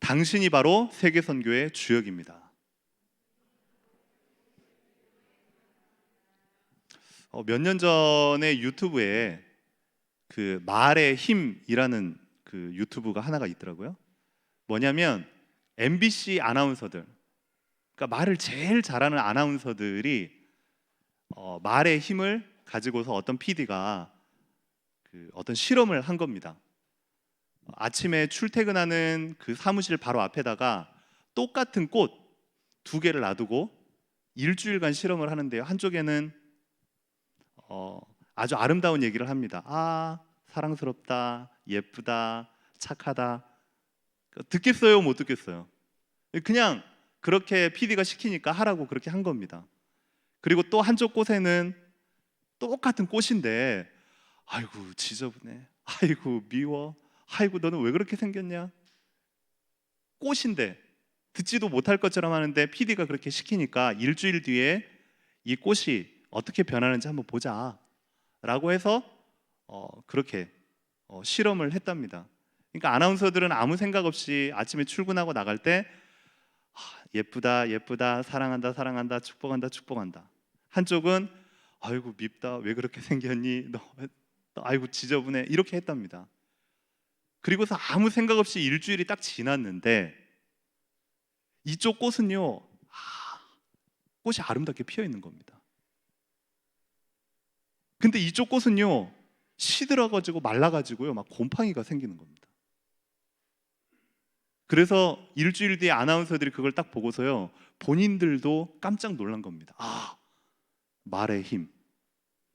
당신이 바로 세계선교의 주역입니다. 몇 년 전에 유튜브에 그 말의 힘이라는 그 유튜브가 하나가 있더라고요. 뭐냐면 MBC 아나운서들, 그러니까 말을 제일 잘하는 아나운서들이 말의 힘을 가지고서 어떤 PD가 그 어떤 실험을 한 겁니다. 아침에 출퇴근하는 그 사무실 바로 앞에다가 똑같은 꽃 2개를 놔두고 일주일간 실험을 하는데요. 한쪽에는 아주 아름다운 얘기를 합니다. 아, 사랑스럽다, 예쁘다, 착하다. 듣겠어요, 못 듣겠어요? 그냥 그렇게 PD가 시키니까 하라고 그렇게 한 겁니다. 그리고 또 한쪽 꽃에는 똑같은 꽃인데 아이고 지저분해, 아이고 미워, 아이고 너는 왜 그렇게 생겼냐. 꽃인데 듣지도 못할 것처럼 하는데 PD가 그렇게 시키니까 일주일 뒤에 이 꽃이 어떻게 변하는지 한번 보자 라고 해서 그렇게 실험을 했답니다. 그러니까 아나운서들은 아무 생각 없이 아침에 출근하고 나갈 때 예쁘다, 예쁘다, 사랑한다, 사랑한다, 축복한다, 축복한다. 한쪽은 아이고 밉다, 왜 그렇게 생겼니, 너 아이고 지저분해, 이렇게 했답니다. 그리고서 아무 생각 없이 일주일이 딱 지났는데 이쪽 꽃은요, 꽃이 아름답게 피어 있는 겁니다. 근데 이쪽 꽃은요, 시들어가지고 말라가지고요, 막 곰팡이가 생기는 겁니다. 그래서 일주일 뒤에 아나운서들이 그걸 딱 보고서요, 본인들도 깜짝 놀란 겁니다. 아, 말의 힘,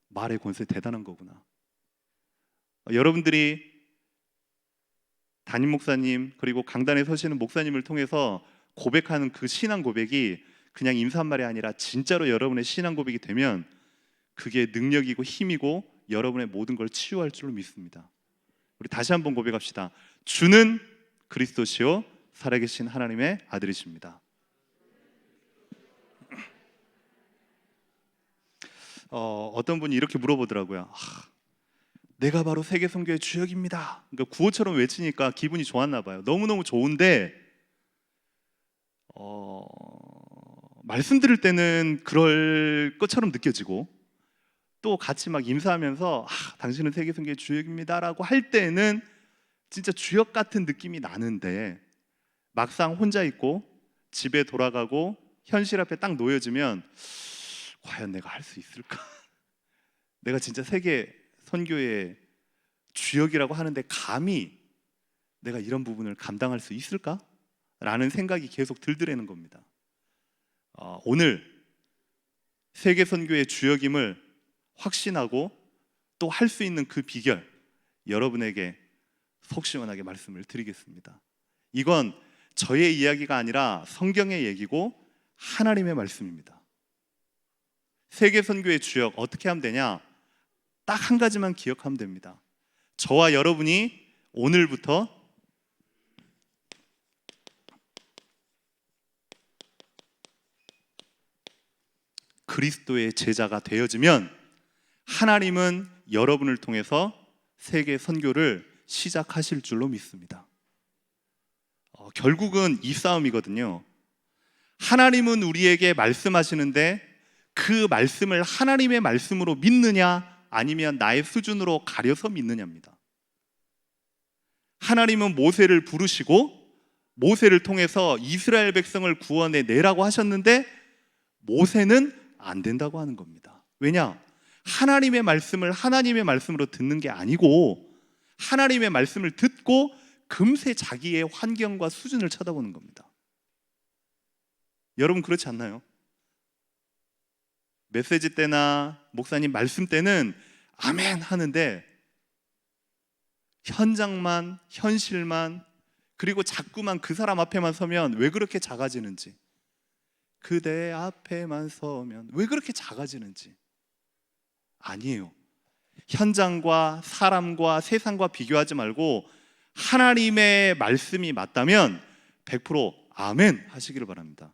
말의 권세 대단한 거구나. 여러분들이 담임 목사님 그리고 강단에 서시는 목사님을 통해서 고백하는 그 신앙 고백이 그냥 임산말이 아니라 진짜로 여러분의 신앙 고백이 되면 그게 능력이고 힘이고 여러분의 모든 걸 치유할 줄로 믿습니다. 우리 다시 한번 고백합시다. 주는 그리스도시요 살아계신 하나님의 아들이십니다. 어떤 분이 이렇게 물어보더라고요. 내가 바로 세계선교의 주역입니다. 그러니까 구호처럼 외치니까 기분이 좋았나 봐요. 너무너무 좋은데 말씀 들을 때는 그럴 것처럼 느껴지고 또 같이 막 인사하면서 당신은 세계선교의 주역입니다라고 할 때는 진짜 주역 같은 느낌이 나는데 막상 혼자 있고 집에 돌아가고 현실 앞에 딱 놓여지면 과연 내가 할 수 있을까? 내가 진짜 세계 선교의 주역이라고 하는데 감히 내가 이런 부분을 감당할 수 있을까? 라는 생각이 계속 들더라는 겁니다. 오늘 세계 선교의 주역임을 확신하고 또 할 수 있는 그 비결 여러분에게 속 시원하게 말씀을 드리겠습니다. 이건 저의 이야기가 아니라 성경의 얘기고 하나님의 말씀입니다. 세계 선교의 주역 어떻게 하면 되냐? 딱 한 가지만 기억하면 됩니다. 저와 여러분이 오늘부터 그리스도의 제자가 되어지면 하나님은 여러분을 통해서 세계 선교를 시작하실 줄로 믿습니다. 결국은 이 싸움이거든요. 하나님은 우리에게 말씀하시는데 그 말씀을 하나님의 말씀으로 믿느냐 아니면 나의 수준으로 가려서 믿느냐입니다. 하나님은 모세를 부르시고 모세를 통해서 이스라엘 백성을 구원해 내라고 하셨는데 모세는 안 된다고 하는 겁니다. 왜냐? 하나님의 말씀을 하나님의 말씀으로 듣는 게 아니고 하나님의 말씀을 듣고 금세 자기의 환경과 수준을 쳐다보는 겁니다. 여러분 그렇지 않나요? 메시지 때나 목사님 말씀 때는 아멘 하는데 현장만, 현실만, 그리고 자꾸만 그 사람 앞에만 서면 왜 그렇게 작아지는지, 그대 앞에만 서면 왜 그렇게 작아지는지. 아니에요. 현장과 사람과 세상과 비교하지 말고 하나님의 말씀이 맞다면 100% 아멘 하시기를 바랍니다.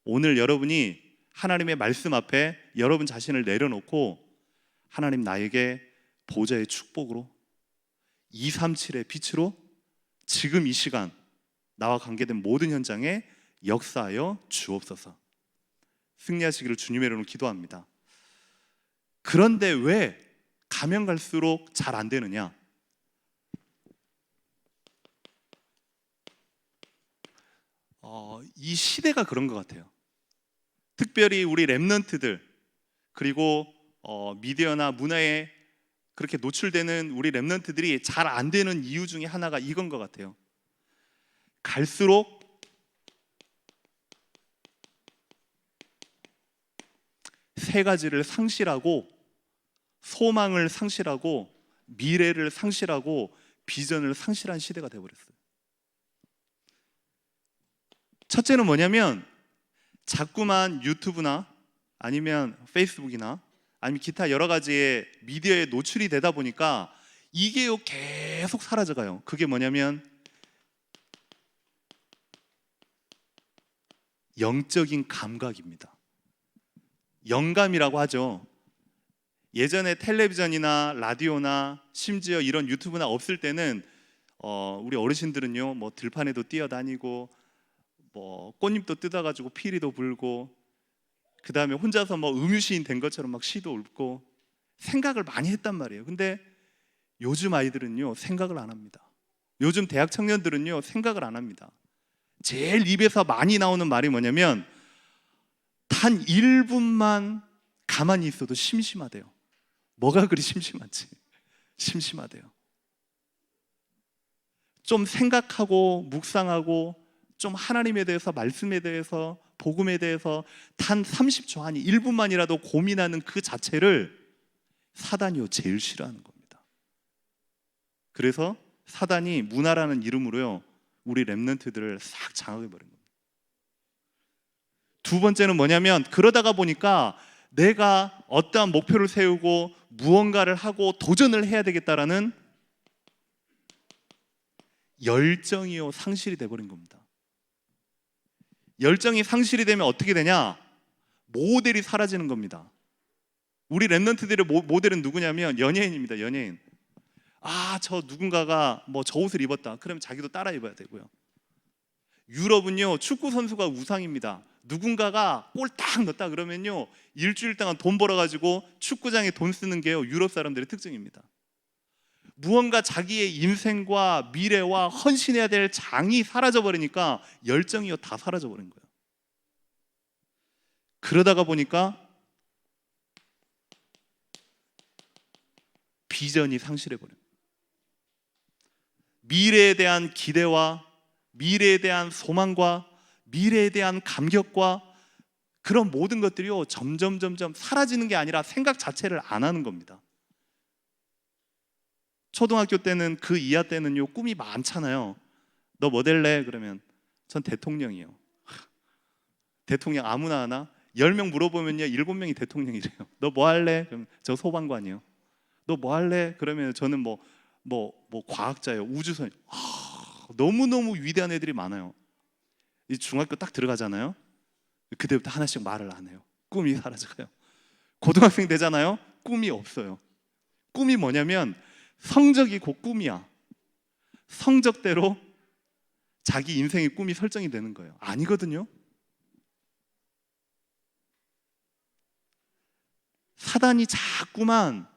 오늘 여러분이 하나님의 말씀 앞에 여러분 자신을 내려놓고 하나님 나에게 보좌의 축복으로 237의 빛으로 지금 이 시간 나와 관계된 모든 현장에 역사하여 주옵소서. 승리하시기를 주님의 이름으로 기도합니다. 그런데 왜 가면 갈수록 잘 안 되느냐? 이 시대가 그런 것 같아요. 특별히 우리 랩런트들, 그리고 미디어나 문화에 그렇게 노출되는 우리 랩런트들이 잘 안 되는 이유 중에 하나가 이건 것 같아요. 갈수록 세 가지를 상실하고, 소망을 상실하고, 미래를 상실하고, 비전을 상실한 시대가 되어버렸어요. 첫째는 뭐냐면 자꾸만 유튜브나 아니면 페이스북이나 아니면 기타 여러 가지의 미디어에 노출이 되다 보니까 이게요 계속 사라져가요. 그게 뭐냐면 영적인 감각입니다. 영감이라고 하죠. 예전에 텔레비전이나 라디오나 심지어 이런 유튜브나 없을 때는 우리 어르신들은요 뭐 들판에도 뛰어다니고 뭐 꽃잎도 뜯어가지고 피리도 불고, 그 다음에 혼자서 뭐 음유시인 된 것처럼 막 시도 읊고 생각을 많이 했단 말이에요. 근데 요즘 아이들은요 생각을 안 합니다. 요즘 대학 청년들은요 생각을 안 합니다. 제일 입에서 많이 나오는 말이 뭐냐면 단 1분만 가만히 있어도 심심하대요. 뭐가 그리 심심하지? 심심하대요. 좀 생각하고 묵상하고 좀 하나님에 대해서, 말씀에 대해서, 복음에 대해서 단 30초 아니 1분만이라도 고민하는 그 자체를 사단이요 제일 싫어하는 겁니다. 그래서 사단이 문화라는 이름으로요 우리 랩런트들을 싹 장악해버린 겁니다. 두 번째는 뭐냐면 그러다가 보니까 내가 어떠한 목표를 세우고 무언가를 하고 도전을 해야 되겠다라는 열정이요 상실이 돼버린 겁니다. 열정이 상실이 되면 어떻게 되냐? 모델이 사라지는 겁니다. 우리 랩런트들의 모델은 누구냐면 연예인입니다. 연예인. 저 누군가가 뭐 저 옷을 입었다 그러면 자기도 따라 입어야 되고요. 유럽은요 축구 선수가 우상입니다. 누군가가 골 딱 넣었다 그러면요 일주일 동안 돈 벌어가지고 축구장에 돈 쓰는 게요 유럽 사람들의 특징입니다. 무언가 자기의 인생과 미래와 헌신해야 될 장이 사라져버리니까 열정이요 다 사라져버린 거예요. 그러다가 보니까 비전이 상실해버려요. 미래에 대한 기대와 미래에 대한 소망과 미래에 대한 감격과 그런 모든 것들이요 점점 사라지는 게 아니라 생각 자체를 안 하는 겁니다. 초등학교 때는 그 이하 때는요 꿈이 많잖아요. 너 뭐 될래? 그러면 전 대통령이요. 대통령 아무나 하나? 10명 물어보면요 7명이 대통령이래요. 너 뭐 할래? 그럼 저 소방관이요. 너 뭐 할래? 그러면 저는 뭐 과학자예요. 우주선. 너무너무 위대한 애들이 많아요. 이 중학교 딱 들어가잖아요. 그때부터 하나씩 말을 안 해요. 꿈이 사라져요. 고등학생 되잖아요. 꿈이 없어요. 꿈이 뭐냐면 성적이 곧 꿈이야. 성적대로 자기 인생의 꿈이 설정이 되는 거예요. 아니거든요. 사단이 자꾸만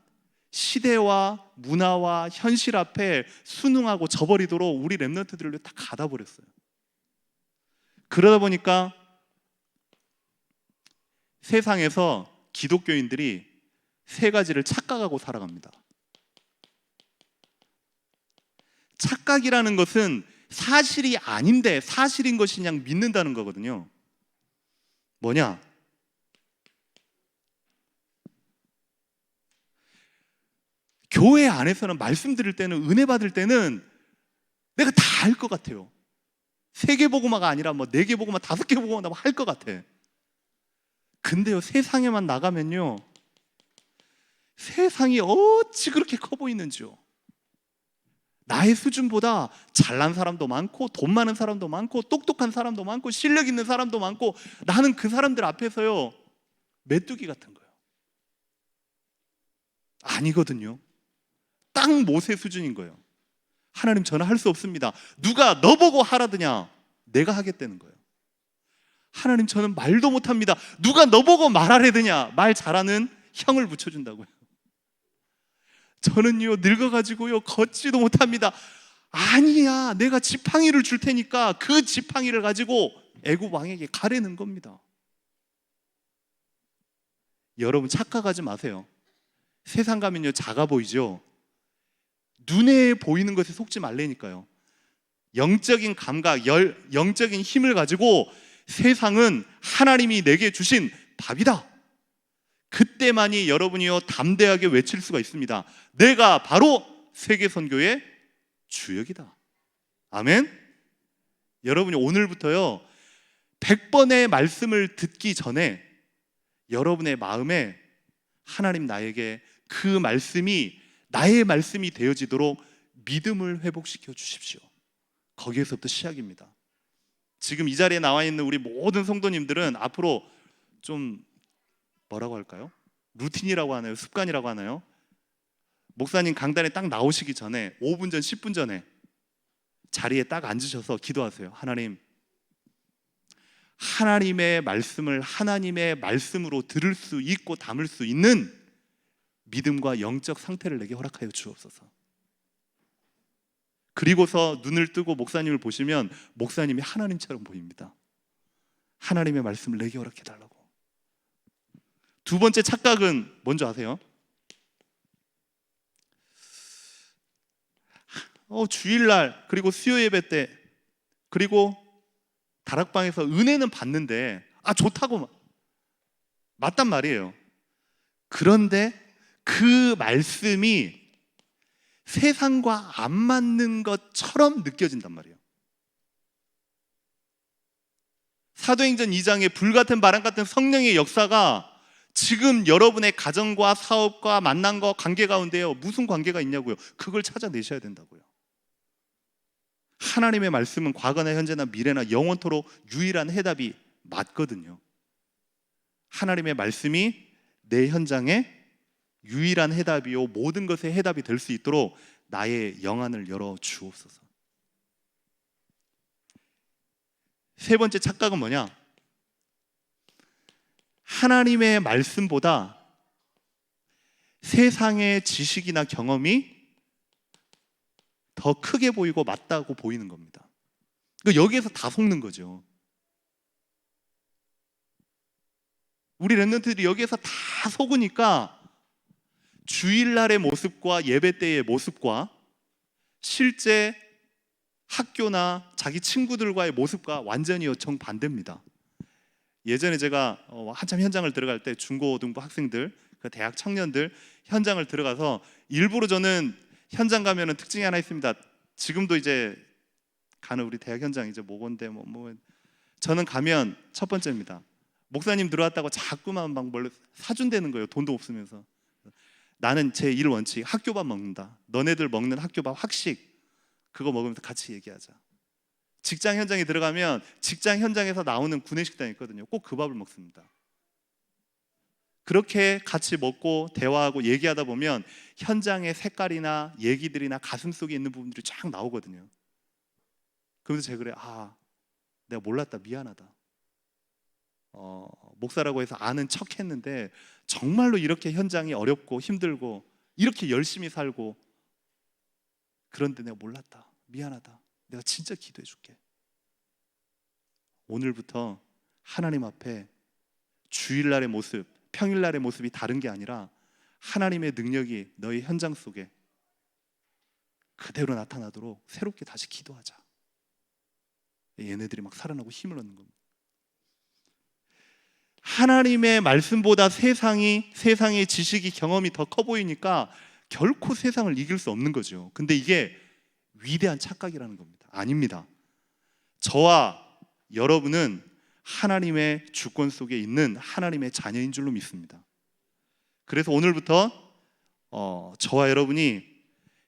시대와 문화와 현실 앞에 순응하고 저버리도록 우리 랩런트들을 다 가다버렸어요. 그러다 보니까 세상에서 기독교인들이 세 가지를 착각하고 살아갑니다. 착각이라는 것은 사실이 아닌데 사실인 것이 그냥 믿는다는 거거든요. 뭐냐? 교회 안에서는 말씀 들을 때는, 은혜 받을 때는 내가 다 할 것 같아요. 3개 복음화가 아니라 뭐 4개 복음화, 5개 복음화 할 것 같아. 근데요 세상에만 나가면요 세상이 어찌 그렇게 커 보이는지요. 나의 수준보다 잘난 사람도 많고 돈 많은 사람도 많고 똑똑한 사람도 많고 실력 있는 사람도 많고 나는 그 사람들 앞에서요 메뚜기 같은 거예요. 아니거든요. 딱 모세 수준인 거예요. 하나님 저는 할 수 없습니다. 누가 너 보고 하라더냐? 내가 하겠다는 거예요. 하나님, 저는 말도 못합니다. 누가 너보고 말하래드냐? 말 잘하는 형을 붙여준다고요. 저는요 늙어가지고요 걷지도 못합니다. 아니야, 내가 지팡이를 줄 테니까 그 지팡이를 가지고 애굽 왕에게 가래는 겁니다. 여러분 착각하지 마세요. 세상 가면요 작아 보이죠? 눈에 보이는 것에 속지 말라니까요. 영적인 감각, 영적인 힘을 가지고 세상은 하나님이 내게 주신 밥이다. 그때만이 여러분이요 담대하게 외칠 수가 있습니다. 내가 바로 세계선교의 주역이다. 아멘. 여러분이 오늘부터요 100번의 말씀을 듣기 전에 여러분의 마음에 하나님, 나에게 그 말씀이 나의 말씀이 되어지도록 믿음을 회복시켜 주십시오. 거기에서부터 시작입니다. 지금 이 자리에 나와 있는 우리 모든 성도님들은 앞으로 좀 뭐라고 할까요? 루틴이라고 하나요? 습관이라고 하나요? 목사님 강단에 딱 나오시기 전에 5분 전, 10분 전에 자리에 딱 앉으셔서 기도하세요. 하나님, 하나님의 말씀을 하나님의 말씀으로 들을 수 있고 담을 수 있는 믿음과 영적 상태를 내게 허락하여 주옵소서. 그리고서 눈을 뜨고 목사님을 보시면 목사님이 하나님처럼 보입니다. 하나님의 말씀을 내게 허락해달라고. 두 번째 착각은 뭔지 아세요? 주일날 그리고 수요 예배 때 그리고 다락방에서 은혜는 받는데 좋다고 맞단 말이에요. 그런데 그 말씀이 세상과 안 맞는 것처럼 느껴진단 말이에요. 사도행전 2장의 불같은 바람 같은 성령의 역사가 지금 여러분의 가정과 사업과 만남과 관계 가운데요 무슨 관계가 있냐고요. 그걸 찾아내셔야 된다고요. 하나님의 말씀은 과거나 현재나 미래나 영원토록 유일한 해답이 맞거든요. 하나님의 말씀이 내 현장에 유일한 해답이요 모든 것의 해답이 될 수 있도록 나의 영안을 열어 주옵소서. 세 번째 착각은 뭐냐? 하나님의 말씀보다 세상의 지식이나 경험이 더 크게 보이고 맞다고 보이는 겁니다. 여기에서 다 속는 거죠. 우리 랩런트들이 여기에서 다 속으니까 주일날의 모습과 예배 때의 모습과 실제 학교나 자기 친구들과의 모습과 완전히 정반대입니다. 예전에 제가 한참 현장을 들어갈 때 중고등부 학생들, 그 대학 청년들 현장을 들어가서 일부러 저는 현장 가면은 특징이 하나 있습니다. 지금도 이제 가는 우리 대학 현장 이제 모건대 저는 가면 첫 번째입니다. 목사님 들어왔다고 자꾸만 막 뭘 사준다는 거예요. 돈도 없으면서. 나는 제 일 원칙, 학교밥 먹는다. 너네들 먹는 학교밥 학식 그거 먹으면서 같이 얘기하자. 직장 현장에 들어가면 직장 현장에서 나오는 구내식당이 있거든요. 꼭 그 밥을 먹습니다. 그렇게 같이 먹고 대화하고 얘기하다 보면 현장의 색깔이나 얘기들이나 가슴 속에 있는 부분들이 쫙 나오거든요. 그러면서 제가 그래, 내가 몰랐다, 미안하다. 목사라고 해서 아는 척 했는데 정말로 이렇게 현장이 어렵고 힘들고 이렇게 열심히 살고 그런데 내가 몰랐다, 미안하다. 내가 진짜 기도해 줄게. 오늘부터 하나님 앞에 주일날의 모습, 평일날의 모습이 다른 게 아니라 하나님의 능력이 너의 현장 속에 그대로 나타나도록 새롭게 다시 기도하자. 얘네들이 막 살아나고 힘을 얻는 겁니다. 하나님의 말씀보다 세상의 지식이 경험이 더 커 보이니까 결코 세상을 이길 수 없는 거죠. 근데 이게 위대한 착각이라는 겁니다. 아닙니다. 저와 여러분은 하나님의 주권 속에 있는 하나님의 자녀인 줄로 믿습니다. 그래서 오늘부터 저와 여러분이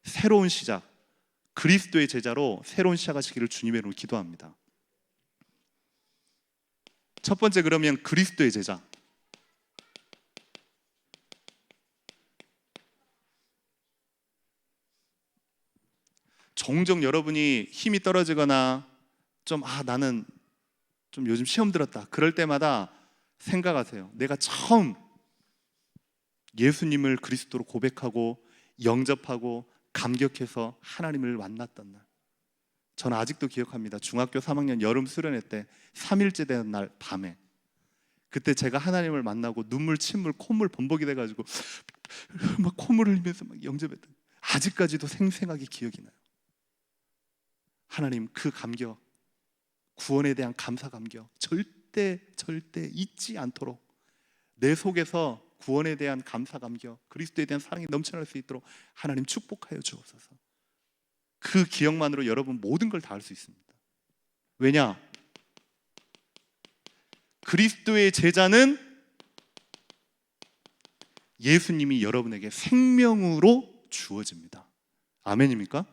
새로운 시작, 그리스도의 제자로 새로운 시작하시기를 주님의 이름으로 기도합니다. 첫 번째, 그러면 그리스도의 제자. 종종 여러분이 힘이 떨어지거나 나는 좀 요즘 시험 들었다, 그럴 때마다 생각하세요. 내가 처음 예수님을 그리스도로 고백하고 영접하고 감격해서 하나님을 만났던 날. 저는 아직도 기억합니다. 중학교 3학년 여름 수련회 때 3일째 되는 날 밤에, 그때 제가 하나님을 만나고 눈물, 침물, 콧물 범벅이 돼가지고 막 콧물 흘리면서 막 영접했던, 아직까지도 생생하게 기억이 나요. 하나님, 그 감격, 구원에 대한 감사 감격 절대 잊지 않도록, 내 속에서 구원에 대한 감사 감격, 그리스도에 대한 사랑이 넘쳐날 수 있도록 하나님 축복하여 주옵소서. 그 기억만으로 여러분 모든 걸 다 할 수 있습니다. 왜냐? 그리스도의 제자는 예수님이 여러분에게 생명으로 주어집니다. 아멘입니까?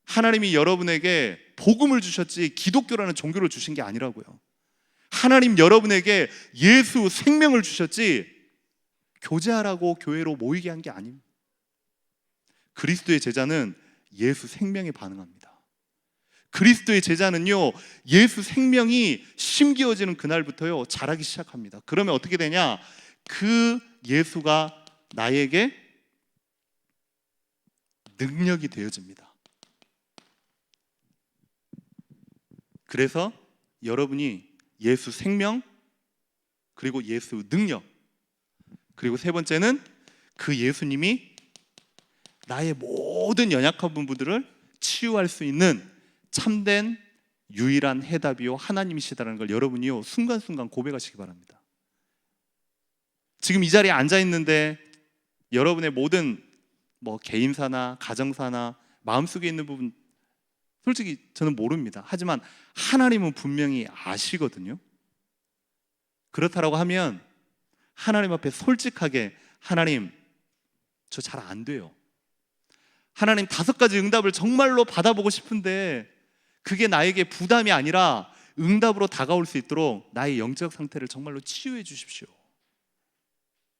하나님이 여러분에게 복음을 주셨지 기독교라는 종교를 주신 게 아니라고요. 하나님 여러분에게 예수 생명을 주셨지 교제하라고 교회로 모이게 한 게 아닙니다. 그리스도의 제자는 예수 생명에 반응합니다. 그리스도의 제자는요, 예수 생명이 심기어지는 그날부터요 자라기 시작합니다. 그러면 어떻게 되냐? 그 예수가 나에게 능력이 되어집니다. 그래서 여러분이 예수 생명, 그리고 예수 능력, 그리고 세 번째는 그 예수님이 나의 모든 연약한 부분들을 치유할 수 있는 참된 유일한 해답이요 하나님이시다라는 걸 여러분이요 순간순간 고백하시기 바랍니다. 지금 이 자리에 앉아 있는데 여러분의 모든 개인사나 가정사나 마음속에 있는 부분, 솔직히 저는 모릅니다. 하지만 하나님은 분명히 아시거든요. 그렇다라고 하면 하나님 앞에 솔직하게, 하나님, 저 잘 안 돼요. 하나님, 5가지 응답을 정말로 받아보고 싶은데 그게 나에게 부담이 아니라 응답으로 다가올 수 있도록 나의 영적 상태를 정말로 치유해 주십시오.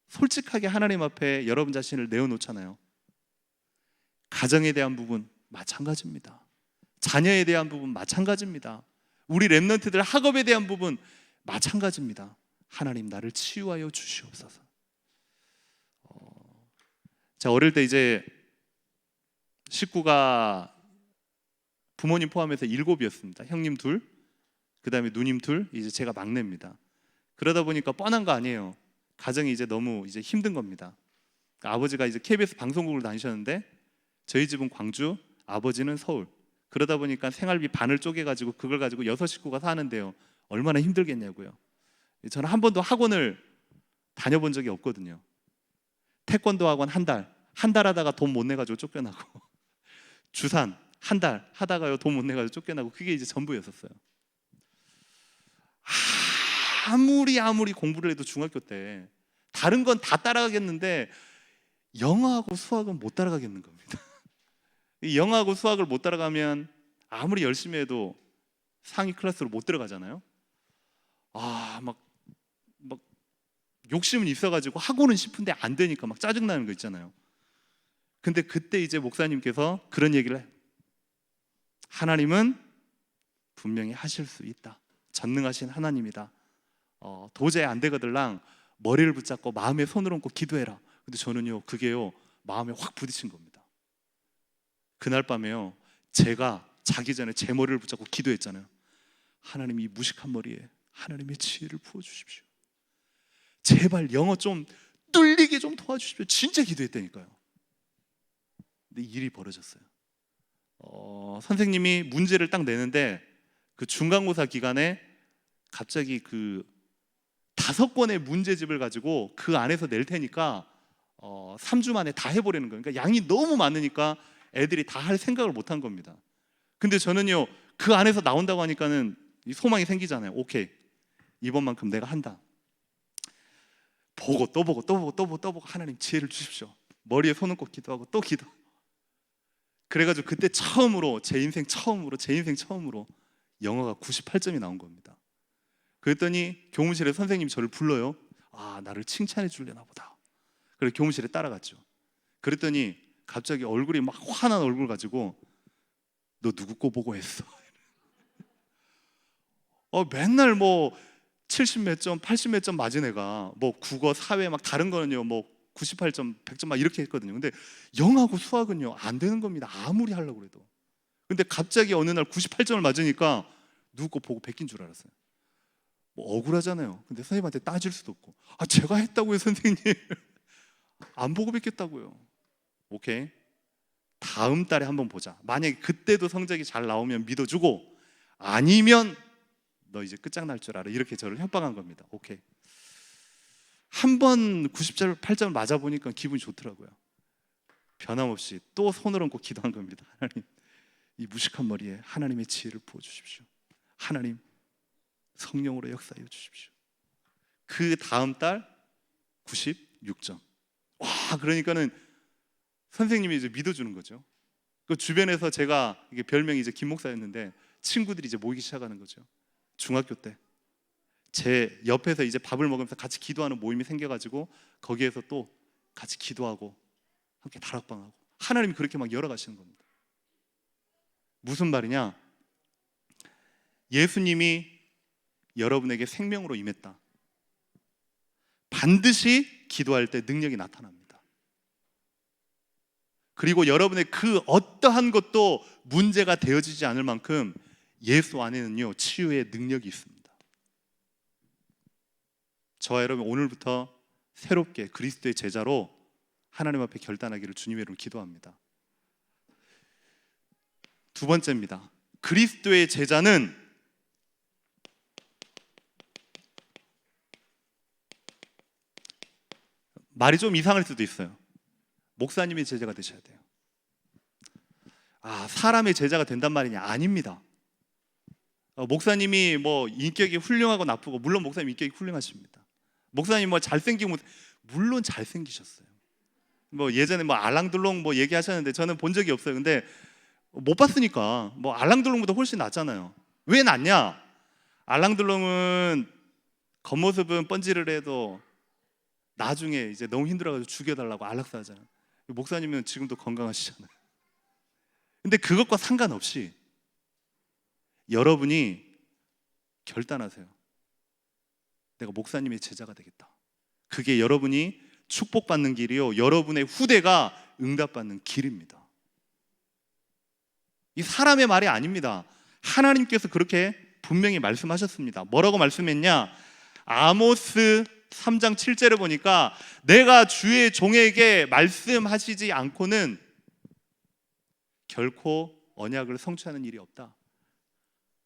솔직하게 하나님 앞에 여러분 자신을 내어놓잖아요. 가정에 대한 부분 마찬가지입니다. 자녀에 대한 부분 마찬가지입니다. 우리 렘넌트들 학업에 대한 부분 마찬가지입니다. 하나님, 나를 치유하여 주시옵소서. 제가 어릴 때 이제 식구가 부모님 포함해서 7이었습니다. 형님 2, 그 다음에 누님 2, 이제 제가 막내입니다. 그러다 보니까 뻔한 거 아니에요. 가정이 이제 너무 이제 힘든 겁니다. 아버지가 이제 KBS 방송국을 다니셨는데 저희 집은 광주, 아버지는 서울. 그러다 보니까 생활비 반을 쪼개가지고 그걸 가지고 6 식구가 사는데요, 얼마나 힘들겠냐고요. 저는 한 번도 학원을 다녀본 적이 없거든요. 태권도 학원 한 달 하다가 돈 못 내가지고 쫓겨나고 주산 한 달 하다가요 돈 못 내가지고 쫓겨나고, 그게 이제 전부였었어요. 아무리 공부를 해도 중학교 때 다른 건 다 따라가겠는데 영어하고 수학은 못 따라가겠는 겁니다. 영어하고 수학을 못 따라가면 아무리 열심히 해도 상위 클래스로 못 들어가잖아요. 막 욕심은 있어가지고 하고는 싶은데 안 되니까 막 짜증나는 거 있잖아요. 근데 그때 이제 목사님께서 그런 얘기를 해요. 하나님은 분명히 하실 수 있다. 전능하신 하나님이다. 도저히 안 되거들랑 머리를 붙잡고 마음에 손을 얹고 기도해라. 근데 저는요, 그게요 마음에 확 부딪힌 겁니다. 그날 밤에요, 제가 자기 전에 제 머리를 붙잡고 기도했잖아요. 하나님, 이 무식한 머리에 하나님의 지혜를 부어주십시오. 제발 영어 좀 뚫리게 좀 도와주십시오. 진짜 기도했다니까요. 근데 일이 벌어졌어요. 선생님이 문제를 딱 내는데 그 중간고사 기간에 갑자기 그 5권의 문제집을 가지고 그 안에서 낼 테니까 3주 만에 다 해보려는 거예요. 그러니까 양이 너무 많으니까 애들이 다 할 생각을 못 한 겁니다. 근데 저는요, 그 안에서 나온다고 하니까는 소망이 생기잖아요. 오케이, 이번만큼 내가 한다. 보고 또 보고 하나님 지혜를 주십시오. 머리에 손 얹고 기도하고 또 기도. 그래가지고 그때 처음으로 제 인생 처음으로 영어가 98점이 나온 겁니다. 그랬더니 교무실에 선생님이 저를 불러요. 나를 칭찬해 주려나 보다. 그래서 교무실에 따라갔죠. 그랬더니 갑자기 얼굴이 막 환한 얼굴 가지고 너 누구 거 보고 했어? 맨날 뭐 70 몇 점, 80 몇 점 맞은 애가 뭐 국어, 사회 막 다른 거는요 뭐 98점, 100점 막 이렇게 했거든요. 근데 영하고 수학은요 안 되는 겁니다. 아무리 하려고 해도. 근데 갑자기 어느 날 98점을 맞으니까 누구 거 보고 베낀 줄 알았어요. 뭐 억울하잖아요. 근데 선생님한테 따질 수도 없고, 제가 했다고요 선생님. 안 보고 뵙겠다고요. 오케이, 다음 달에 한번 보자. 만약에 그때도 성적이 잘 나오면 믿어주고, 아니면 너 이제 끝장날 줄 알아, 이렇게 저를 협박한 겁니다. 오케이, 한 번 98점을 맞아보니까 기분이 좋더라고요. 변함없이 또 손을 얹고 기도한 겁니다. 하나님, 이 무식한 머리에 하나님의 지혜를 부어주십시오. 하나님, 성령으로 역사해 주십시오. 그 다음 달 96점. 와, 그러니까는 선생님이 이제 믿어주는 거죠. 그 주변에서 제가, 이게 별명이 이제 김 목사였는데, 친구들이 이제 모이기 시작하는 거죠. 중학교 때 제 옆에서 이제 밥을 먹으면서 같이 기도하는 모임이 생겨가지고, 거기에서 또 같이 기도하고 함께 다락방하고, 하나님이 그렇게 막 열어가시는 겁니다. 무슨 말이냐? 예수님이 여러분에게 생명으로 임했다. 반드시 기도할 때 능력이 나타납니다. 그리고 여러분의 그 어떠한 것도 문제가 되어지지 않을 만큼 예수 안에는요 치유의 능력이 있습니다. 저와 여러분, 오늘부터 새롭게 그리스도의 제자로 하나님 앞에 결단하기를 주님의 이름으로 기도합니다. 두 번째입니다. 그리스도의 제자는 말이 좀 이상할 수도 있어요. 목사님의 제자가 되셔야 돼요. 사람의 제자가 된단 말이냐? 아닙니다. 목사님이 뭐 인격이 훌륭하고 나쁘고, 물론 목사님 인격이 훌륭하십니다. 목사님 뭐 잘생기고, 물론 잘생기셨어요. 뭐 예전에 뭐 알랑들롱 뭐 얘기하셨는데 저는 본 적이 없어요. 근데 못 봤으니까 뭐 알랑들롱보다 훨씬 낫잖아요. 왜 낫냐? 알랑들롱은 겉모습은 뻔지를 해도 나중에 이제 너무 힘들어가지고 죽여달라고 안락사 하잖아요. 목사님은 지금도 건강하시잖아요. 근데 그것과 상관없이 여러분이 결단하세요. 내가 목사님의 제자가 되겠다. 그게 여러분이 축복받는 길이요, 여러분의 후대가 응답받는 길입니다. 이 사람의 말이 아닙니다. 하나님께서 그렇게 분명히 말씀하셨습니다. 뭐라고 말씀했냐? 아모스 3장 7절을 보니까, 내가 주의 종에게 말씀하시지 않고는 결코 언약을 성취하는 일이 없다.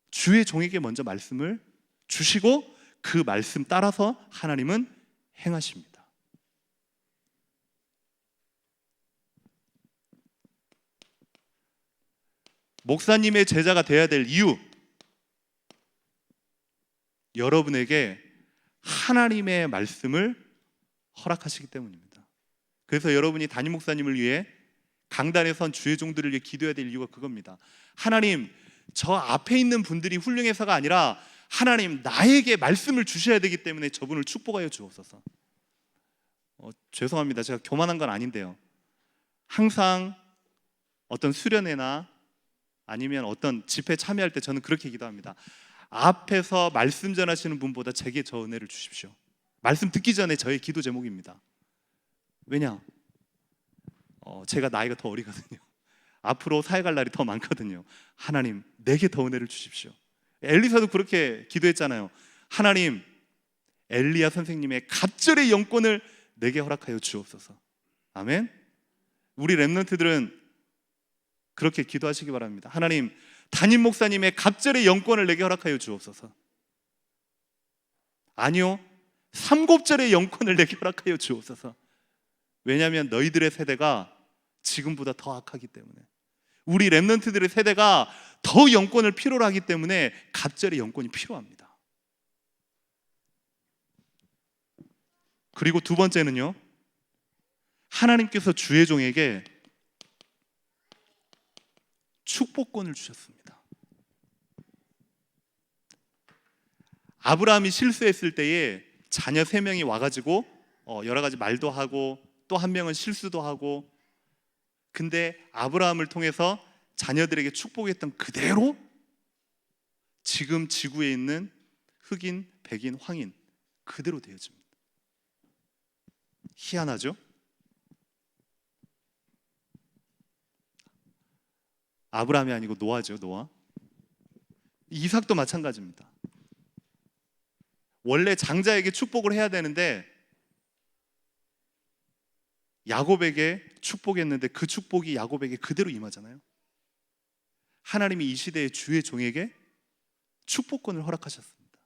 주의 종에게 먼저 말씀을 주시고 그 말씀 따라서 하나님은 행하십니다. 목사님의 제자가 되어야 될 이유, 여러분에게 하나님의 말씀을 허락하시기 때문입니다. 그래서 여러분이 담임 목사님을 위해 강단에 선 주의 종들을 위해 기도해야 될 이유가 그겁니다. 하나님, 저 앞에 있는 분들이 훌륭해서가 아니라 하나님, 나에게 말씀을 주셔야 되기 때문에 저분을 축복하여 주옵소서. 죄송합니다. 제가 교만한 건 아닌데요, 항상 어떤 수련회나 아니면 어떤 집회 참여할 때 저는 그렇게 기도합니다. 앞에서 말씀 전하시는 분보다 제게 저 은혜를 주십시오. 말씀 듣기 전에 저의 기도 제목입니다. 왜냐? 제가 나이가 더 어리거든요. 앞으로 사회 갈 날이 더 많거든요. 하나님, 내게 더 은혜를 주십시오. 엘리사도 그렇게 기도했잖아요. 하나님, 엘리야 선생님의 갑절의 영권을 내게 허락하여 주옵소서. 아멘. 우리 렘넌트들은 그렇게 기도하시기 바랍니다. 하나님, 담임 목사님의 갑절의 영권을 내게 허락하여 주옵소서. 아니요, 삼곱절의 영권을 내게 허락하여 주옵소서. 왜냐하면 너희들의 세대가 지금보다 더 악하기 때문에, 우리 렘넌트들의 세대가 더 영권을 필요로 하기 때문에 갑절의 영권이 필요합니다. 그리고 두 번째는요, 하나님께서 주의 종에게 축복권을 주셨습니다. 아브라함이 실수했을 때에 자녀 3명이 와가지고 여러 가지 말도 하고, 또 한 명은 실수도 하고, 근데 아브라함을 통해서 자녀들에게 축복했던 그대로 지금 지구에 있는 흑인, 백인, 황인 그대로 되어집니다. 희한하죠? 아브라함이 아니고 노아죠, 노아. 이삭도 마찬가지입니다. 원래 장자에게 축복을 해야 되는데 야곱에게 축복했는데 그 축복이 야곱에게 그대로 임하잖아요. 하나님이 이 시대의 주의 종에게 축복권을 허락하셨습니다.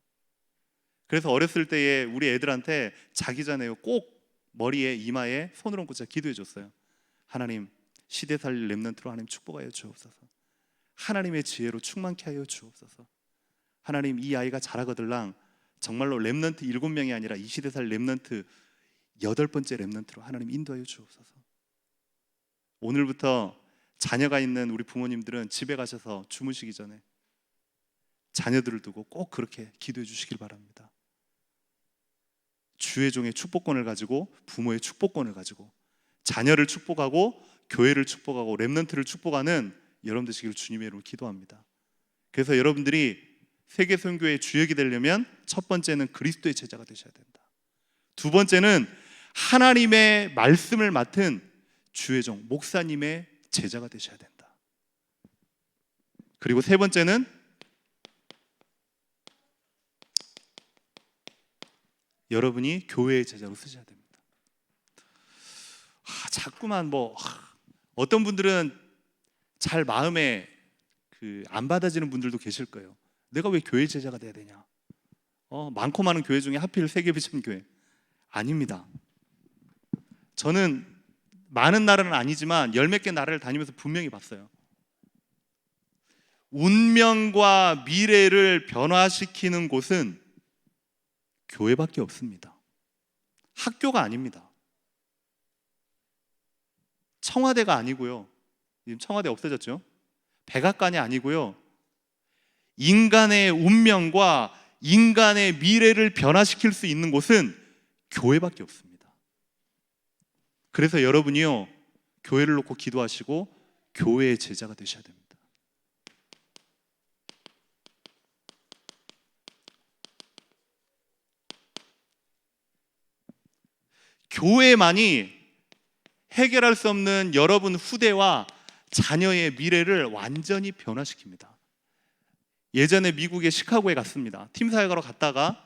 그래서 어렸을 때에 우리 애들한테 자기 전에 꼭 머리에 이마에 손을 얹고 진짜 기도해 줬어요. 하나님, 시대 살릴 렘넌트로 하나님 축복하여 주옵소서. 하나님의 지혜로 충만케 하여 주옵소서. 하나님, 이 아이가 자라거들랑 정말로 렘넌트 7명이 아니라 이 시대 살 렘넌트 8번째 렘넌트로 하나님 인도하여 주옵소서. 오늘부터 자녀가 있는 우리 부모님들은 집에 가셔서 주무시기 전에 자녀들을 두고 꼭 그렇게 기도해 주시길 바랍니다. 주의 종의 축복권을 가지고, 부모의 축복권을 가지고 자녀를 축복하고 교회를 축복하고 렘넌트를 축복하는 여러분 되시기를 주님의 이름으로 기도합니다. 그래서 여러분들이 세계 선교의 주역이 되려면 첫 번째는 그리스도의 제자가 되셔야 된다. 두 번째는 하나님의 말씀을 맡은 주의 종, 목사님의 제자가 되셔야 된다. 그리고 세 번째는 여러분이 교회의 제자로 쓰셔야 됩니다. 자꾸만 어떤 분들은 잘 마음에 안 받아지는 분들도 계실 거예요. 내가 왜 교회 제자가 돼야 되냐? 많고 많은 교회 중에 하필 세계 비전 교회 아닙니다. 저는 많은 나라는 아니지만 열 몇 개 나라를 다니면서 분명히 봤어요. 운명과 미래를 변화시키는 곳은 교회밖에 없습니다. 학교가 아닙니다. 청와대가 아니고요. 지금 청와대 없어졌죠? 백악관이 아니고요. 인간의 운명과 인간의 미래를 변화시킬 수 있는 곳은 교회밖에 없습니다. 그래서 여러분이요, 교회를 놓고 기도하시고 교회의 제자가 되셔야 됩니다. 교회만이 해결할 수 없는 여러분 후대와 자녀의 미래를 완전히 변화시킵니다. 예전에 미국의 시카고에 갔습니다. 팀 사역하러 갔다가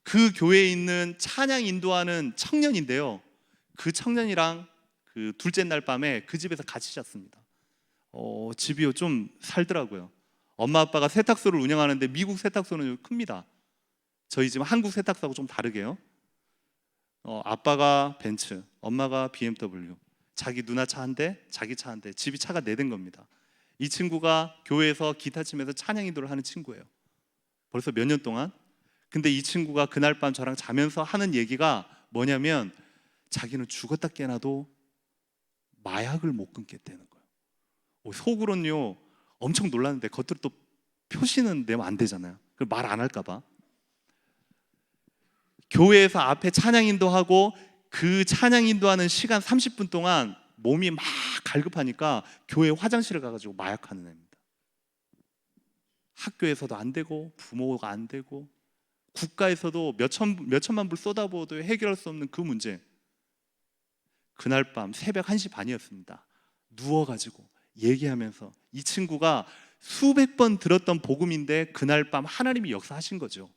그 교회에 있는 찬양 인도하는 청년인데요, 그 청년이랑 그 둘째 날 밤에 그 집에서 같이 잤습니다. 집이요 좀 살더라고요. 엄마 아빠가 세탁소를 운영하는데 미국 세탁소는 큽니다. 저희 집 한국 세탁소하고 좀 다르게요. 아빠가 벤츠, 엄마가 BMW, 자기 누나 차 한 대, 자기 차 한 대, 집이 차가 4대인 겁니다. 이 친구가 교회에서 기타 치면서 찬양 인도를 하는 친구예요. 벌써 몇 년 동안. 근데 이 친구가 그날 밤 저랑 자면서 하는 얘기가 뭐냐면 자기는 죽었다 깨어나도 마약을 못 끊겠다는 거예요. 속으로는요 엄청 놀랐는데 겉으로 또 표시는 내면 안 되잖아요. 말 안 할까 봐. 교회에서 앞에 찬양 인도하고 그 찬양 인도하는 시간 30분 동안 몸이 막 갈급하니까 교회 화장실에 가가지고 마약하는 애입니다. 학교에서도 안 되고 부모가 안 되고 국가에서도 몇천만 불 쏟아부어도 해결할 수 없는 그 문제. 그날 밤 새벽 1시 반이었습니다. 누워가지고 얘기하면서 이 친구가 수백 번 들었던 복음인데 그날 밤 하나님이 역사하신 거죠.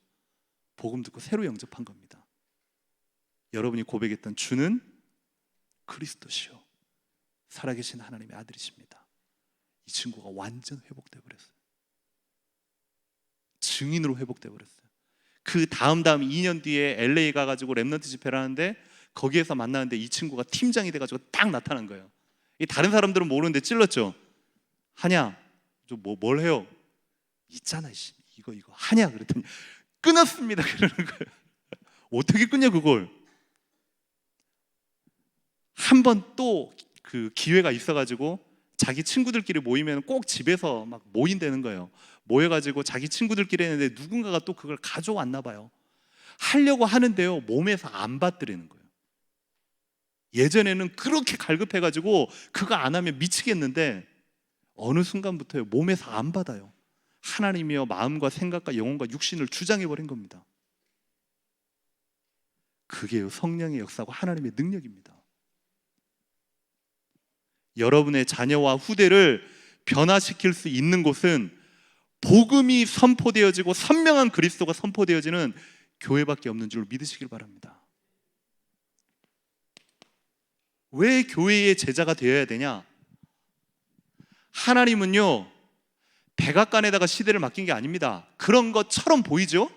복음 듣고 새로 영접한 겁니다. 여러분이 고백했던 주는 그리스도시요 살아계신 하나님의 아들이십니다. 이 친구가 완전 회복돼 버렸어요. 증인으로 회복돼 버렸어요. 그 다음 2년 뒤에 LA 가가지고 렘넌트 집회를 하는데 거기에서 만나는데 이 친구가 팀장이 돼가지고 딱 나타난 거예요. 이 다른 사람들은 모르는데 찔렀죠. 하냐? 뭘 해요? 있잖아, 이거 하냐? 그랬더니 끊었습니다. 그러는 거예요. 어떻게 끊냐 그걸? 한 번 또 그 기회가 있어가지고 자기 친구들끼리 모이면 꼭 집에서 막 모인다는 거예요. 모여가지고 자기 친구들끼리 했는데 누군가가 또 그걸 가져왔나 봐요. 하려고 하는데요 몸에서 안 받더라는 거예요. 예전에는 그렇게 갈급해가지고 그거 안 하면 미치겠는데 어느 순간부터요 몸에서 안 받아요. 하나님이여 마음과 생각과 영혼과 육신을 주장해버린 겁니다. 그게요 성령의 역사고 하나님의 능력입니다. 여러분의 자녀와 후대를 변화시킬 수 있는 곳은 복음이 선포되어지고 선명한 그리스도가 선포되어지는 교회밖에 없는 줄 믿으시길 바랍니다. 왜 교회의 제자가 되어야 되냐? 하나님은요 백악관에다가 시대를 맡긴 게 아닙니다. 그런 것처럼 보이죠?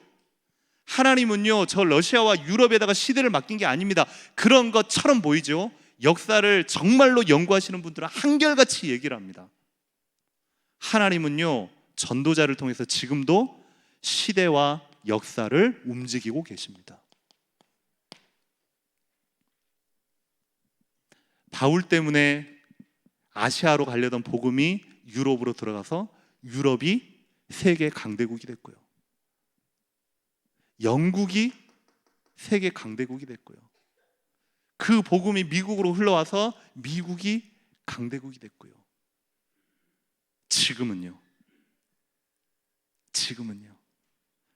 하나님은요 저 러시아와 유럽에다가 시대를 맡긴 게 아닙니다. 그런 것처럼 보이죠? 역사를 정말로 연구하시는 분들은 한결같이 얘기를 합니다. 하나님은요 전도자를 통해서 지금도 시대와 역사를 움직이고 계십니다. 바울 때문에 아시아로 가려던 복음이 유럽으로 들어가서 유럽이 세계 강대국이 됐고요. 영국이 세계 강대국이 됐고요. 그 복음이 미국으로 흘러와서 미국이 강대국이 됐고요. 지금은요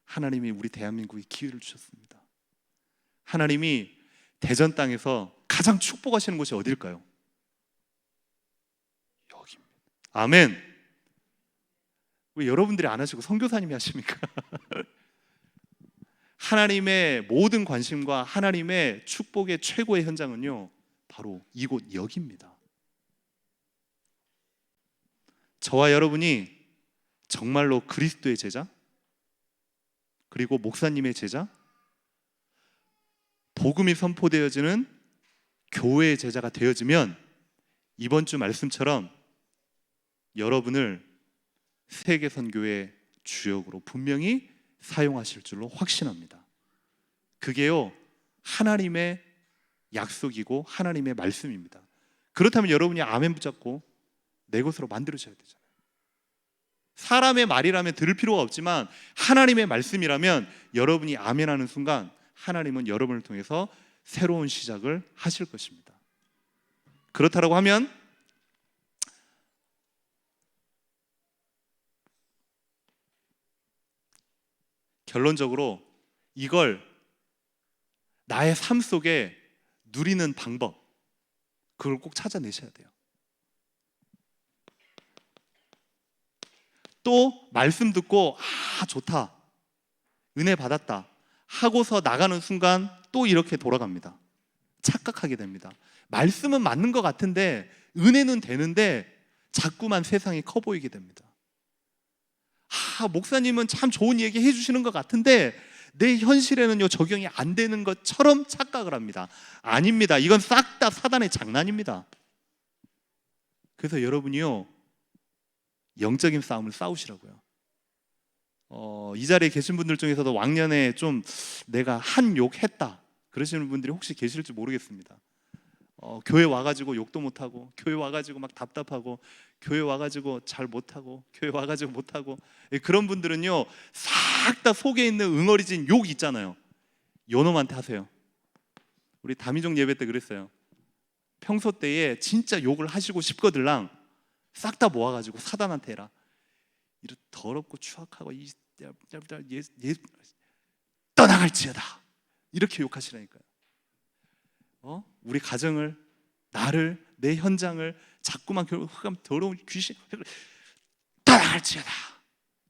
하나님이 우리 대한민국에 기회를 주셨습니다. 하나님이 대전 땅에서 가장 축복하시는 곳이 어딜까요? 여기입니다. 아멘. 왜 여러분들이 안 하시고 선교사님이 하십니까? 하나님의 모든 관심과 하나님의 축복의 최고의 현장은요 바로 이곳 여기입니다. 저와 여러분이 정말로 그리스도의 제자 그리고 목사님의 제자, 복음이 선포되어지는 교회의 제자가 되어지면 이번 주 말씀처럼 여러분을 세계선교의 주역으로 분명히 사용하실 줄로 확신합니다. 그게요 하나님의 약속이고 하나님의 말씀입니다. 그렇다면 여러분이 아멘 붙잡고 내 것으로 만들으셔야 되잖아요. 사람의 말이라면 들을 필요가 없지만 하나님의 말씀이라면 여러분이 아멘하는 순간 하나님은 여러분을 통해서 새로운 시작을 하실 것입니다. 그렇다고 하면 결론적으로 이걸 나의 삶 속에 누리는 방법, 그걸 꼭 찾아내셔야 돼요. 또 말씀 듣고 좋다, 은혜 받았다 하고서 나가는 순간 또 이렇게 돌아갑니다. 착각하게 됩니다. 말씀은 맞는 것 같은데 은혜는 되는데 자꾸만 세상이 커 보이게 됩니다. 목사님은 참 좋은 얘기 해주시는 것 같은데 내 현실에는요 적용이 안 되는 것처럼 착각을 합니다. 아닙니다. 이건 싹 다 사단의 장난입니다. 그래서 여러분이요 영적인 싸움을 싸우시라고요. 이 자리에 계신 분들 중에서도 왕년에 좀 내가 한 욕 했다 그러시는 분들이 혹시 계실지 모르겠습니다. 교회 와가지고 욕도 못하고, 교회 와가지고 막 답답하고, 교회 와가지고 잘 못하고, 교회 와가지고 못하고, 그런 분들은요 싹 다 속에 있는 응어리진 욕 있잖아요. 요놈한테 하세요. 우리 다미종 예배 때 그랬어요. 평소 때에 진짜 욕을 하시고 싶거들랑 싹 다 모아가지고 사단한테 해라. 이렇게 더럽고 추악하고 떠나갈지어다 이렇게 욕하시라니까요. 우리 가정을, 나를, 내 현장을 자꾸만 흑암 더러운 귀신 떠나갈지어다.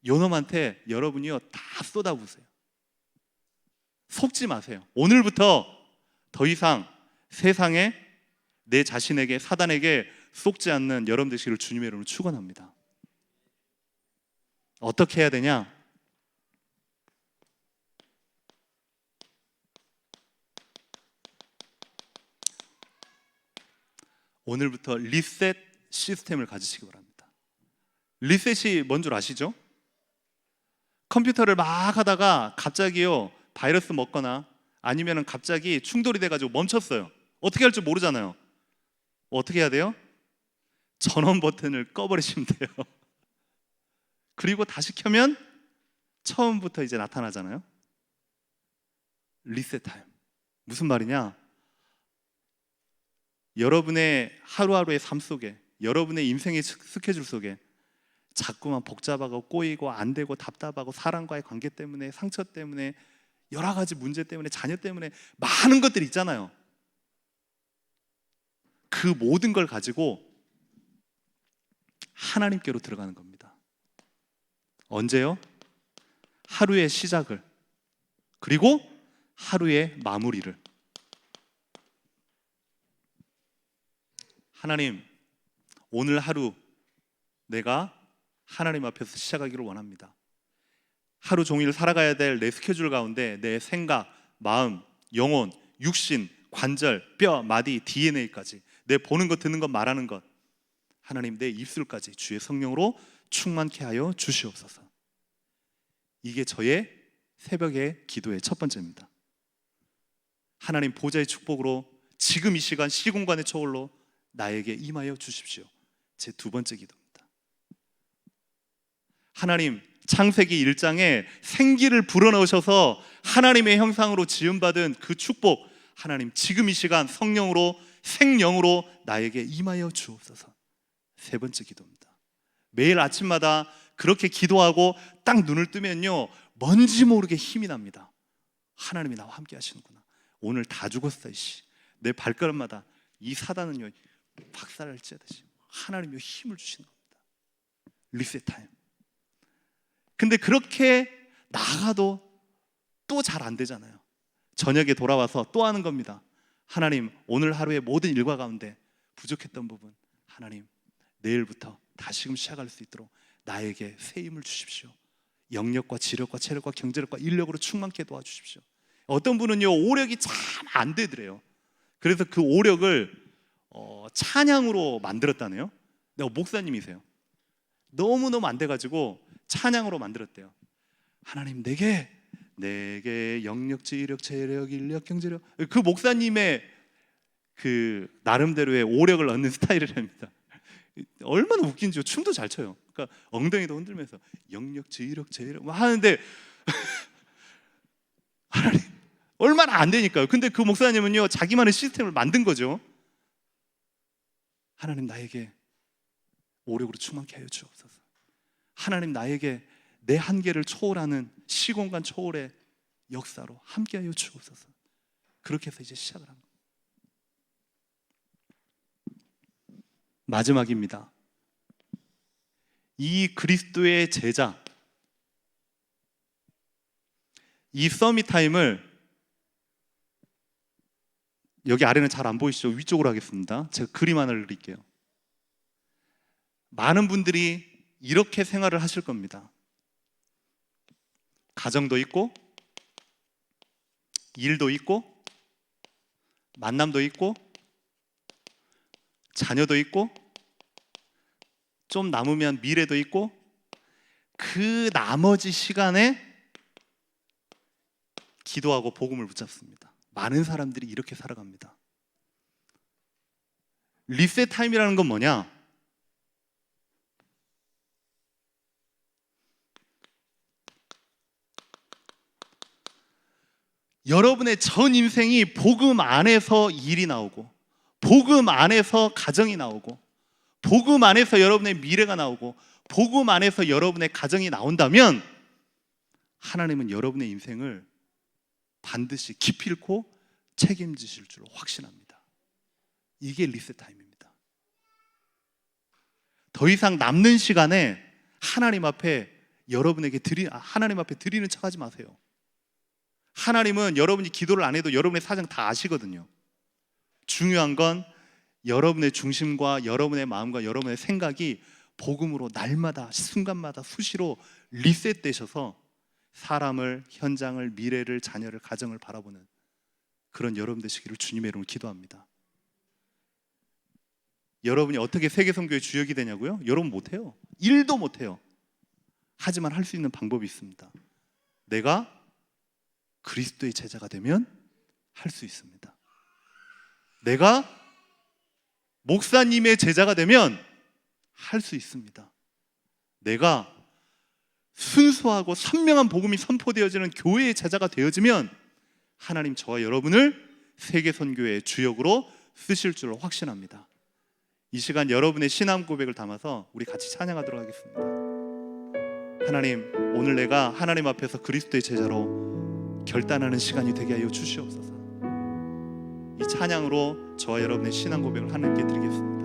요놈한테 여러분이요 다 쏟아부으세요. 속지 마세요. 오늘부터 더 이상 세상에, 내 자신에게, 사단에게 속지 않는 여러분 되시기를 주님의 이름으로 축원합니다. 어떻게 해야 되냐? 오늘부터 리셋 시스템을 가지시기 바랍니다. 리셋이 뭔 줄 아시죠? 컴퓨터를 막 하다가 갑자기요 바이러스 먹거나 아니면 갑자기 충돌이 돼가지고 멈췄어요. 어떻게 할지 모르잖아요. 어떻게 해야 돼요? 전원 버튼을 꺼버리시면 돼요. 그리고 다시 켜면 처음부터 이제 나타나잖아요. 리셋 타임. 무슨 말이냐? 여러분의 하루하루의 삶 속에, 여러분의 인생의 스케줄 속에 자꾸만 복잡하고 꼬이고 안 되고 답답하고 사람과의 관계 때문에 상처 때문에 여러 가지 문제 때문에 자녀 때문에 많은 것들이 있잖아요. 그 모든 걸 가지고 하나님께로 들어가는 겁니다. 언제요? 하루의 시작을, 그리고 하루의 마무리를. 하나님, 오늘 하루 내가 하나님 앞에서 시작하기를 원합니다. 하루 종일 살아가야 될 내 스케줄 가운데 내 생각, 마음, 영혼, 육신, 관절, 뼈, 마디, DNA까지, 내 보는 것, 듣는 것, 말하는 것, 하나님 내 입술까지 주의 성령으로 충만케 하여 주시옵소서. 이게 저의 새벽의 기도의 첫 번째입니다. 하나님 보좌의 축복으로 지금 이 시간 시공간의 초월로 나에게 임하여 주십시오. 제 두 번째 기도입니다. 하나님, 창세기 1장에 생기를 불어넣으셔서 하나님의 형상으로 지음받은 그 축복, 하나님 지금 이 시간 성령으로, 생령으로 나에게 임하여 주옵소서. 세 번째 기도입니다. 매일 아침마다 그렇게 기도하고 딱 눈을 뜨면요, 뭔지 모르게 힘이 납니다. 하나님이 나와 함께 하시는구나. 오늘 다 죽었어 이씨. 내 발걸음마다 이 사단은요 박살을 찌듯이 하나님이 힘을 주시는 겁니다. 리셋 타임. 근데 그렇게 나가도 또 잘 안 되잖아요. 저녁에 돌아와서 또 하는 겁니다. 하나님, 오늘 하루의 모든 일과 가운데 부족했던 부분, 하나님 내일부터 다시금 시작할 수 있도록 나에게 새 힘을 주십시오. 영력과 지력과 체력과 경제력과 인력으로 충만케 도와주십시오. 어떤 분은요 오력이 참 안 되더래요. 그래서 그 오력을 찬양으로 만들었다네요. 내가 목사님이세요. 너무너무 안 돼가지고 찬양으로 만들었대요. 하나님 내게 영력, 지력, 체력, 인력, 경제력. 그 목사님의 그 나름대로의 오력을 얻는 스타일이랍니다. 얼마나 웃긴지요. 춤도 잘 춰요. 그러니까 엉덩이도 흔들면서 영력, 지력, 체력 막 하는데 하나님 얼마나 안 되니까요. 근데 그 목사님은요 자기만의 시스템을 만든 거죠. 하나님 나에게 오력으로 충만케 하여 주옵소서. 하나님 나에게 내 한계를 초월하는 시공간 초월의 역사로 함께하여 주옵소서. 그렇게 해서 이제 시작을 합니다. 마지막입니다. 이 그리스도의 제자, 이 서밋 타임을 여기 아래는 잘 안 보이시죠? 위쪽으로 하겠습니다. 제가 그림 하나를 그릴게요. 많은 분들이 이렇게 생활을 하실 겁니다. 가정도 있고 일도 있고 만남도 있고 자녀도 있고 좀 남으면 미래도 있고 그 나머지 시간에 기도하고 복음을 붙잡습니다. 많은 사람들이 이렇게 살아갑니다. 리셋 타임이라는 건 뭐냐? 여러분의 전 인생이 복음 안에서 일이 나오고 복음 안에서 가정이 나오고 복음 안에서 여러분의 미래가 나오고 복음 안에서 여러분의 가정이 나온다면 하나님은 여러분의 인생을 반드시 기필코 책임지실 줄로 확신합니다. 이게 리셋 타임입니다. 더 이상 남는 시간에 하나님 앞에 하나님 앞에 드리는 척하지 마세요. 하나님은 여러분이 기도를 안 해도 여러분의 사정 다 아시거든요. 중요한 건 여러분의 중심과 여러분의 마음과 여러분의 생각이 복음으로 날마다 순간마다 수시로 리셋되셔서 사람을, 현장을, 미래를, 자녀를, 가정을 바라보는 그런 여러분 되시기를 주님의 이름으로 기도합니다. 여러분이 어떻게 세계선교의 주역이 되냐고요? 여러분 못해요. 일도 못해요. 하지만 할 수 있는 방법이 있습니다. 내가 그리스도의 제자가 되면 할 수 있습니다. 내가 목사님의 제자가 되면 할 수 있습니다. 내가 순수하고 선명한 복음이 선포되어지는 교회의 제자가 되어지면 하나님 저와 여러분을 세계선교의 주역으로 쓰실 줄로 확신합니다. 이 시간 여러분의 신앙 고백을 담아서 우리 같이 찬양하도록 하겠습니다. 하나님, 오늘 내가 하나님 앞에서 그리스도의 제자로 결단하는 시간이 되게 하여 주시옵소서. 이 찬양으로 저와 여러분의 신앙 고백을 하나님께 드리겠습니다.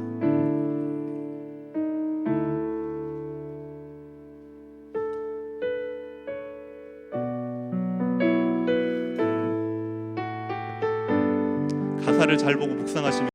가사를 잘 보고 묵상하시면